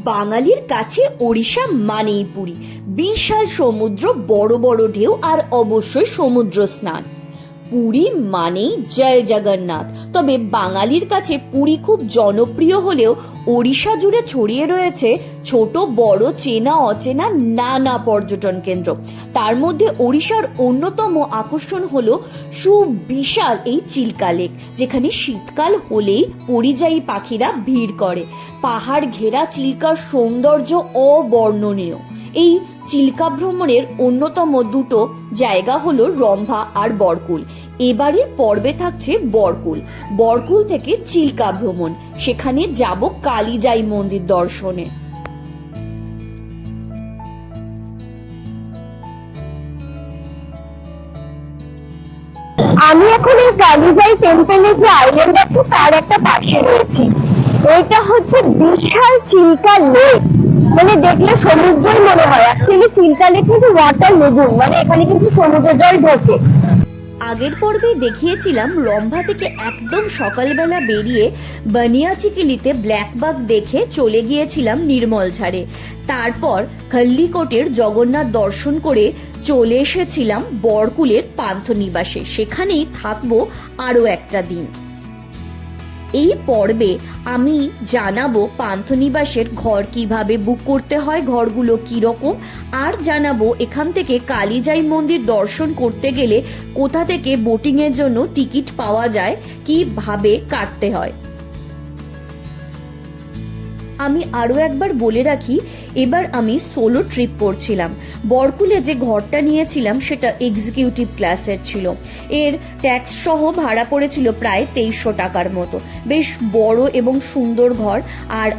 বাঙালির কাছে ওড়িশা মানেই পুরী, বিশাল সমুদ্র, বড় বড় ঢেউ আর অবশ্যই সমুদ্র স্নান। পুরী মানেই জয় জগন্নাথ। তবে বাঙালির কাছে পুরী খুব জনপ্রিয় হলেও ওড়িশা জুড়ে ছড়িয়ে রয়েছে ছোট বড় চেনা অচেনা নানা পর্যটন কেন্দ্র। তার মধ্যে ওড়িশার অন্যতম আকর্ষণ হলো সুবিশাল এই চিল্কা লেক, যেখানে শীতকাল হলেই পরিযায়ী পাখিরা ভিড় করে। পাহাড় ঘেরা চিল্কার সৌন্দর্য অবর্ণনীয়। এই চিল্কা ভ্রমণের অন্যতম দুটো জায়গা হলো রম্ভা আর বরকুল। এবারের পর্বে থাকছে বরকুল। বরকুল থেকে চিল্কা ভ্রমণ, সেখানে যাব কালিজাই মন্দির দর্শনে। আমি এখন এই কালিজাই টেম্পলে যে আইল্যান্ড আছে তার একটা পাশে রয়েছি। এটা হচ্ছে বিশাল চিল্কা লেক, মানে দেখলে সমুদ্রই মনে হয়। অ্যাকচুয়ালি চিল্কা লেক কিন্তু ওয়াটার লেগুন, মানে এখানে কিন্তু সমুদ্র জল ঢোকে। আগের পর্বে দেখিয়েছিলাম রম্ভা থেকে একদম সকালবেলা বেরিয়ে বানিয়াচিকিলিতে ব্ল্যাকবাগ দেখে চলে গিয়েছিলাম নির্মল ঝাড়ে। তারপর খল্লিকোটের জগন্নাথ দর্শন করে চলে এসেছিলাম বরকুলের পান্থনিবাসে। সেখানেই থাকবো আরো একটা দিন। এই পর্বে আমি জানাবো পান্থনিবাসের ঘর কিভাবে বুক করতে হয়, ঘরগুলো কিরকম, আর জানাবো এখান থেকে কালিজাই মন্দির দর্শন করতে গেলে কোথা থেকে বোটিং এর জন্য টিকিট পাওয়া যায়, কিভাবে কাটতে হয়। আমি আরো একবার বলে রাখি, এবার আমি সোলো ট্রিপ করছিলাম। বরকুলে যে ঘরটা নিয়েছিলাম সেটা এক্সিকিউটিভ ক্লাসের ছিল। এর ট্যাক্স সহ ভাড়া পড়েছিল প্রায় 2300 টাকার মতো। বেশ বড় এবং সুন্দর ঘর।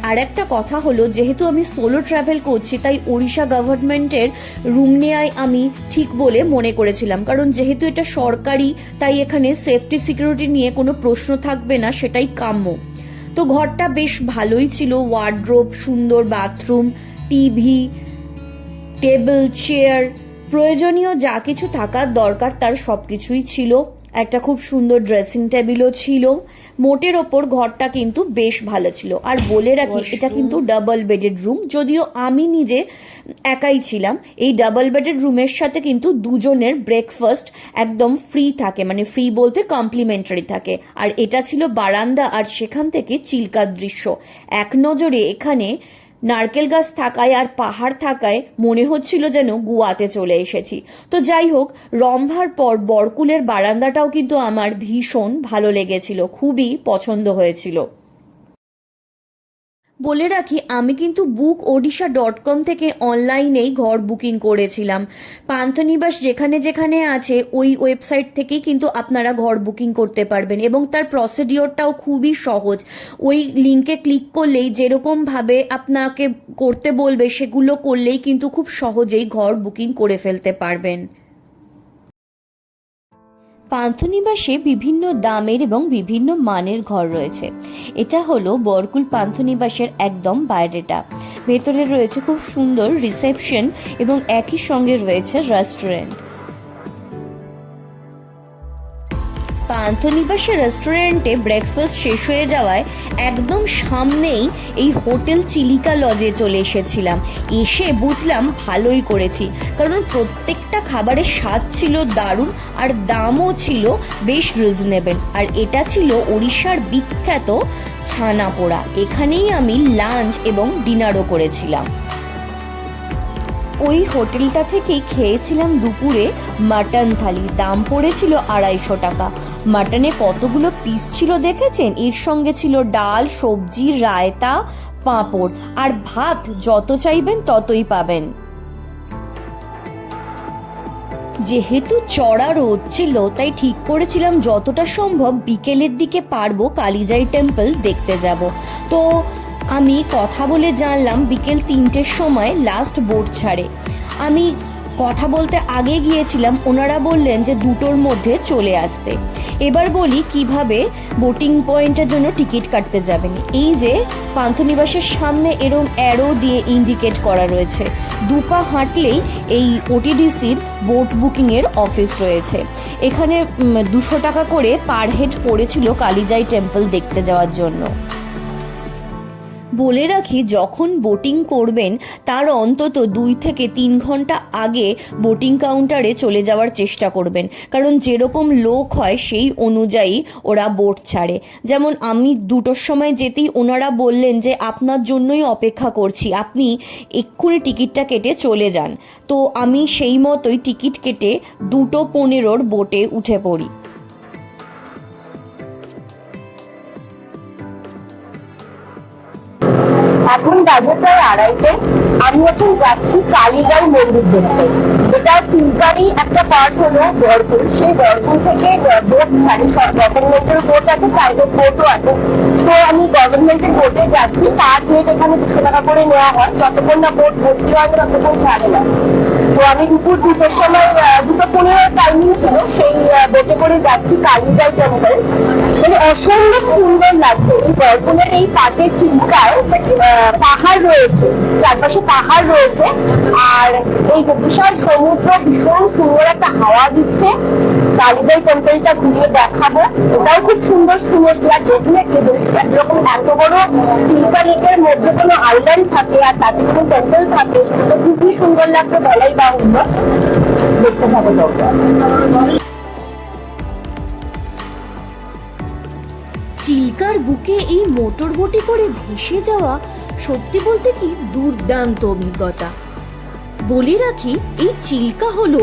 আর একটা কথা হলো, যেহেতু আমি সোলো ট্রাভেল করছি তাই ওড়িশা গভর্নমেন্টের রুম নেওয়াই আমি ঠিক বলে মনে করেছিলাম, কারণ যেহেতু এটা সরকারি তাই এখানে সেফটি সিকিউরিটি নিয়ে কোনো প্রশ্ন থাকবে না, সেটাই কাম্য। তো ঘরটা বেশ ভালোই ছিল, ওয়ার্ড্রোব, সুন্দর বাথরুম, টিভি, টেবিল, চেয়ার, প্রয়োজনীয় যা কিছু থাকার দরকার তার সবকিছুই ছিল। একটা খুব সুন্দর ড্রেসিং টেবিলও ছিল। মোটের ওপর ঘরটা কিন্তু বেশ ভালো ছিল। আর বলে রাখি, এটা কিন্তু ডাবল বেডেড রুম, যদিও আমি নিজে একাই ছিলাম। এই ডাবল বেডেড রুমের সাথে কিন্তু দুজনের ব্রেকফাস্ট একদম ফ্রি থাকে, মানে ফ্রি বলতে কমপ্লিমেন্টারি থাকে। আর এটা ছিল বারান্দা, আর সেখান থেকে চিল্কার দৃশ্য। এক নজরে এখানে নারকেল গাছ থাকায় আর পাহাড় থাকায় মনে হচ্ছিল যেন গোয়াতে চলে এসেছি। তো যাই হোক, রম্ভার পর বরকুলের বারান্দাটাও কিন্তু আমার ভীষণ ভালো লেগেছিল, খুবই পছন্দ হয়েছিল। বলে রাখি, আমি কিন্তু bookOdisha.com থেকে অনলাইনেই ঘর বুকিং করেছিলাম। পান্থনিবাস যেখানে যেখানে আছে ওই ওয়েবসাইট থেকেই কিন্তু আপনারা ঘর বুকিং করতে পারবেন, এবং তার প্রসিডিওরটাও খুবই সহজ। ওই লিঙ্কে ক্লিক করলেই যেরকমভাবে আপনাকে করতে বলবে সেগুলো করলেই কিন্তু খুব সহজেই ঘর বুকিং করে ফেলতে পারবেন। পান্থনিবাসে বিভিন্ন দামের এবং বিভিন্ন মানের ঘর রয়েছে। এটা হলো বরকুল পান্থনিবাসের একদম বাইরেটা। ভেতরে রয়েছে খুব সুন্দর রিসেপশন এবং একই সঙ্গে রয়েছে রেস্টুরেন্ট। পান্থনিবাসের রেস্টুরেন্টে ব্রেকফাস্ট শেষ হয়ে যাওয়ায় একদম সামনেই এই হোটেল চিলিকা লজে চলে এসেছিলাম। এসে বুঝলাম ভালোই করেছি, কারণ প্রত্যেকটা খাবারের স্বাদ ছিল দারুণ আর দামও ছিল বেশ রিজনেবল। আর এটা ছিল ওড়িশার বিখ্যাত ছানা পোড়া। এখানেই আমি লাঞ্চ এবং ডিনারও করেছিলাম। ওই হোটেলটা থেকেই খেয়েছিলাম দুপুরে মাটন থালি। দাম পড়েছিল 250 টাকা। মাটনে কতগুলো পিস ছিল দেখেছেন? এর সঙ্গে ছিল ডাল, সবজি, রায়তা, পাঁপড় আর ভাত যত চাইবেন ততই পাবেন। যেহেতু চড়া রোদ ছিল তাই ঠিক করেছিলাম যতটা সম্ভব বিকেলের দিকে পারবো কালিজাই টেম্পল দেখতে যাব। তো আমি কথা বলে জানলাম বিকেল 3টের সময় লাস্ট বোট ছাড়ে। আমি কথা বলতে আগে গিয়েছিলাম, ওনারা বললেন যে 2টোর মধ্যে চলে আসতে। এবার বলি কিভাবে বোটিং পয়েন্টের জন্য টিকিট কাটতে যাবেন। এই যে পান্থনিবাসের সামনে এরম অ্যারো দিয়ে ইন্ডিকেট করা রয়েছে, দুপা হাঁটলেই এই ওটিডিসির বোট বুকিংয়ের অফিস রয়েছে। এখানে 200 টাকা করে পার হেড পড়েছিল কালিজাই টেম্পল দেখতে যাওয়ার জন্য। বলে রাখি, যখন বোটিং করবেন তার অন্তত 2 থেকে 3 ঘন্টা আগে বোটিং কাউন্টারে চলে যাওয়ার চেষ্টা করবেন, কারণ যেরকম লোক হয় সেই অনুযায়ী ওরা বোট ছাড়ে। যেমন আমি 2টোর সময় যেতেই ওনারা বললেন যে আপনার জন্যই অপেক্ষা করছি, আপনি এক্ষুনি টিকিটটা কেটে চলে যান। তো আমি সেই মতোই টিকিট কেটে 2:15 বোটে উঠে পড়ি। এখন বাজে প্রায় 2:30। আমি এখন যাচ্ছি কালীজাই মন্দির দেখতে। এটা চিলকারই একটা পার্ট হলো বরকুল। সেই বরকুল থেকে বোট ছাড়ি, সব গভর্নমেন্টের বোট আছে, প্রাইভেট বোটও আছে। তো আমি গভর্নমেন্টের বোটে যাচ্ছি, পার হেড এখানে 200 টাকা করে নেওয়া হয়। যতক্ষণ না বোট ভর্তি হয় ততক্ষণ ছাড়ে না। তো আমি দুপুর 2টোর সময় 2:15 টাইমিং ছিল, সেই বোটে করে যাচ্ছি কালীজাই টেম্পল। মানে অসম্ভব সুন্দর লাগছে। এই বরকুলের এই পাটে চিল্কায় পাহাড় রয়েছে, চারপাশে পাহাড় রয়েছে, আর এই যে বিশাল সমুদ্র, ভীষণ সুন্দর একটা হাওয়া দিচ্ছে। কালীজাই টেম্পলটা ঘুরিয়ে দেখাবো, ওটাও খুব সুন্দর শুনেছি। আর ডেফিনেটলি যদি এরকম এত বড় চিল্কা লেকের মধ্যে কোনো আইল্যান্ড থাকে আর তাতে কোনো টেম্পল থাকে, সেটা তো খুবই সুন্দর লাগবে, বলাই বাহুল্য। দেখতে থাকো তোমরা। চিল্কার বুকে এই মোটর বোটে করে ভেসে যাওয়া সত্যি বলতে কি দুর্দান্ত অভিজ্ঞতা। বলে রাখি, এই চিল্কা হলো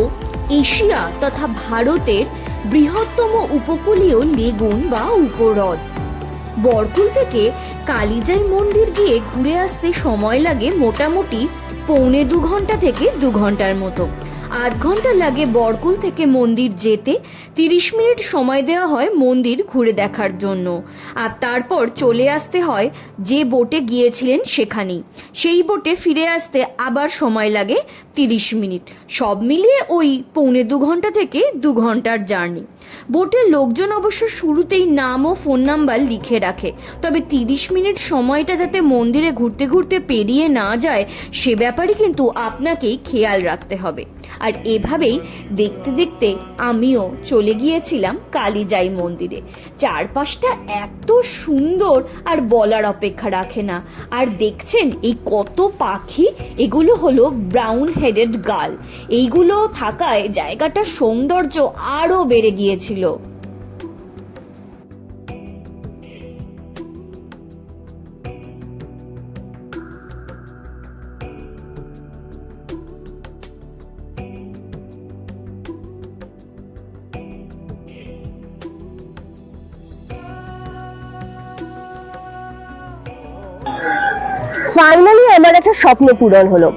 এশিয়া তথা ভারতের বৃহত্তম উপকূলীয় লেগুন বা উপহ্রদ। বরকুল থেকে কালীজাই মন্দির গিয়ে ঘুরে আসতে সময় লাগে মোটামুটি 1.25 ঘন্টা থেকে 2 ঘন্টার মতো। 8 ঘন্টা লাগে বরকুল থেকে মন্দির যেতে, 30 মিনিট সময় দেওয়া হয় মন্দির ঘুরে দেখার জন্য, আর তারপর চলে আসতে হয় যে বোটে গিয়েছিলেন সেখানেই। সেই বোটে ফিরে আসতে আবার সময় লাগে 30 মিনিট। সব মিলিয়ে ওই 1.25 ঘন্টা থেকে 2 ঘন্টার জার্নি। বোটের লোকজন অবশ্য শুরুতেই নাম ও ফোন নাম্বার লিখে রাখে, তবে 30 মিনিট সময়টা যাতে মন্দিরে ঘুরতে ঘুরতে পেরিয়ে না যায় সে ব্যাপারে কিন্তু আপনাকেই খেয়াল রাখতে হবে। আর এভাবেই দেখতে দেখতে আমিও চলে গিয়েছিলাম কালীজাই মন্দিরে। চারপাশটা এত সুন্দর আর বলার অপেক্ষা রাখে না। আর দেখছেন এই কত পাখি, এগুলো হলো ব্রাউন হেডেড গাল। এইগুলো থাকায় জায়গাটার সৌন্দর্য আরো বেড়ে গিয়েছিল। ফাইনালি আমার একটা স্বপ্ন পূরণ হলো।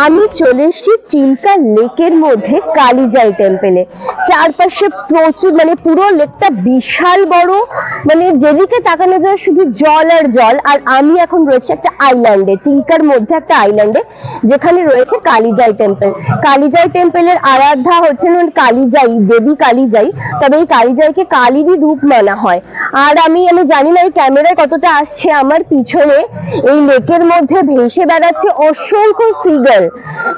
আমি চলে এসেছি চিল্কা লেকের মধ্যে কালীজাই টেম্পলে। চারপাশে প্রচুর, মানে পুরো লেকটা বিশাল বড়, মানে যেদিকে তাকানো যায় শুধু জল আর জল। আর আমি এখন রয়েছে একটা আইল্যান্ডে, চিল্কার মধ্যে একটা আইল্যান্ডে, যেখানে রয়েছে কালীজাই টেম্পল। কালীজাই টেম্পলের আরাধ্যা হচ্ছেন কালীজাই, দেবী কালীজাই। তবে এই কালীজাইকে কালীরই রূপ মানা হয়। আর আমি জানি না এই ক্যামেরায় কতটা আসছে, আমার পিছনে এই লেকের মধ্যে ভেসে বেড়াচ্ছে অসংখ্য সিগাল।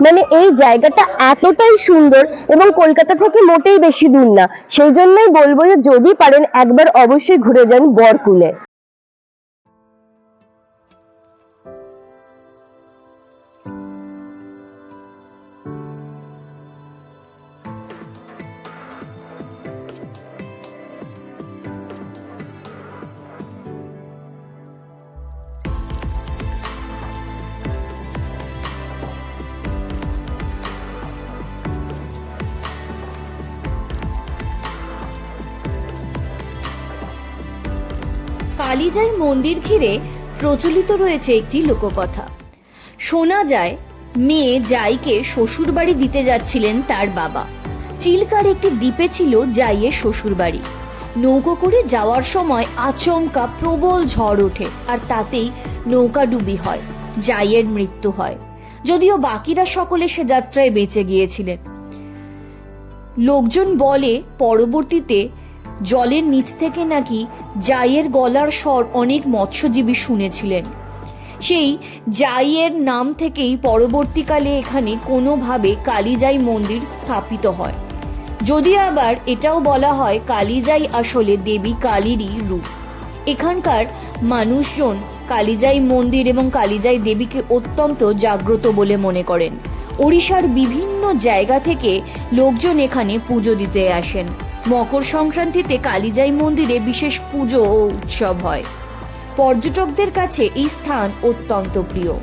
মানে এই জায়গাটা এতটাই সুন্দর এবং কলকাতা থেকে মোটেই বেশি দূর না। সেই জন্যই বলবো যে যদি পারেন একবার অবশ্যই ঘুরে যান বরকুলে। কালীজাই মন্দির ঘিরে প্রচলিত রয়েছে একটি লোককথা। শোনা যায় মেয়ে জাইকে শ্বশুরবাড়ি দিতে যাচ্ছিলেন তার বাবা। চিল্কার একটি দ্বীপে ছিল জাইয়ের শ্বশুরবাড়ি। নৌকো করে যাওয়ার সময় আচমকা প্রবল ঝড় ওঠে, আর তাতেই নৌকা ডুবি হয়, জাইয়ের মৃত্যু হয়। যদিও বাকিরা সকলে সে যাত্রায় বেঁচে গিয়েছিলেন। লোকজন বলে পরবর্তীতে জলের নিচ থেকে নাকি জাইয়ের গলার স্বর অনেক মৎস্যজীবী শুনেছিলেন। সেই জাইয়ের নাম থেকেই পরবর্তীকালে এখানে কোনোভাবে কালীজাই মন্দির স্থাপিত হয়। যদি আবার এটাও বলা হয় কালীজাই আসলে দেবী কালীরই রূপ। এখানকার মানুষজন কালিজাই মন্দির এবং কালিজাই দেবীকে অত্যন্ত জাগ্রত বলে মনে করেন। ওড়িশার বিভিন্ন জায়গা থেকে লোকজন এখানে পুজো দিতে আসেন। মকর সংক্রান্তিতে কালিজাই মন্দিরে বিশেষ পুজো ও উৎসব হয়। পর্যটকদের কাছে এই স্থান অত্যন্ত প্রিয়।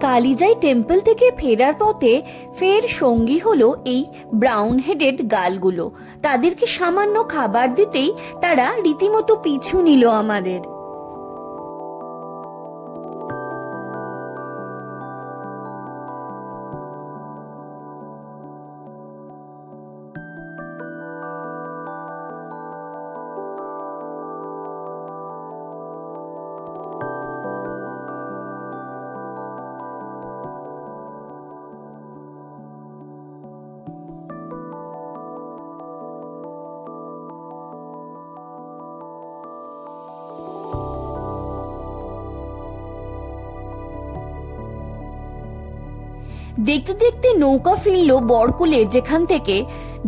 কালিজাই টেম্পল থেকে ফেরার পথে ফের সঙ্গী হলো এই ব্রাউন হেডেড গালগুলো। তাদেরকে সামান্য খাবার দিতেই তারা রীতিমতো পিছু নিল আমাদের। দেখতে দেখতে নৌকা ফিরল বরকুলে, যেখান থেকে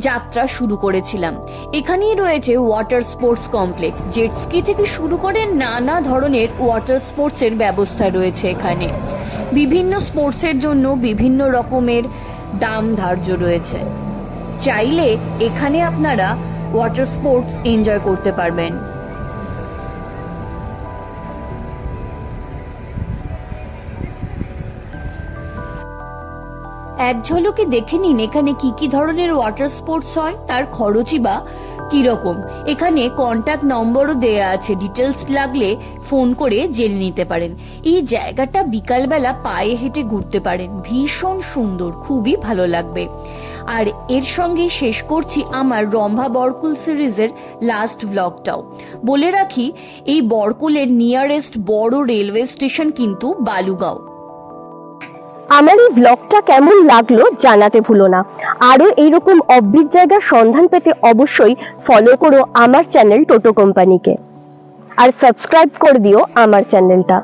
যাত্রা শুরু করেছিলাম। এখানেই রয়েছে ওয়াটার স্পোর্টস কমপ্লেক্স। জেটস্কি থেকে শুরু করে নানা ধরনের ওয়াটার স্পোর্টসের ব্যবস্থা রয়েছে এখানে। বিভিন্ন স্পোর্টসের জন্য বিভিন্ন রকমের দাম ধার্য রয়েছে। চাইলে এখানে আপনারা ওয়াটার স্পোর্টস এনজয় করতে পারবেন। এক ঝলকে দেখে নিন এখানে কি কি ধরনের ওয়াটার স্পোর্টস হয়, তার খরচই বা কিরকম। এখানে কন্ট্যাক্ট নম্বরও দেয়া আছে, ডিটেলস লাগলে ফোন করে জেনে নিতে পারেন। এই জায়গাটা বিকালবেলা পায়ে হেঁটে ঘুরতে পারেন, ভীষণ সুন্দর, খুবই ভালো লাগবে। আর এর সঙ্গে শেষ করছি আমার রম্ভা বরকুল সিরিজের লাস্ট ব্লগটাও। বলে রাখি, এই বরকুলের নিয়ারেস্ট বড় রেলওয়ে স্টেশন কিন্তু বালুগাঁও। আমার এই ব্লগটা কেমন লাগলো জানাতে ভুলো না। আরো এইরকম অদ্ভুত জায়গার সন্ধান পেতে অবশ্যই ফলো করো আমার চ্যানেল টোটো কোম্পানিকে, আর সাবস্ক্রাইব করে দিও আমার চ্যানেলটা।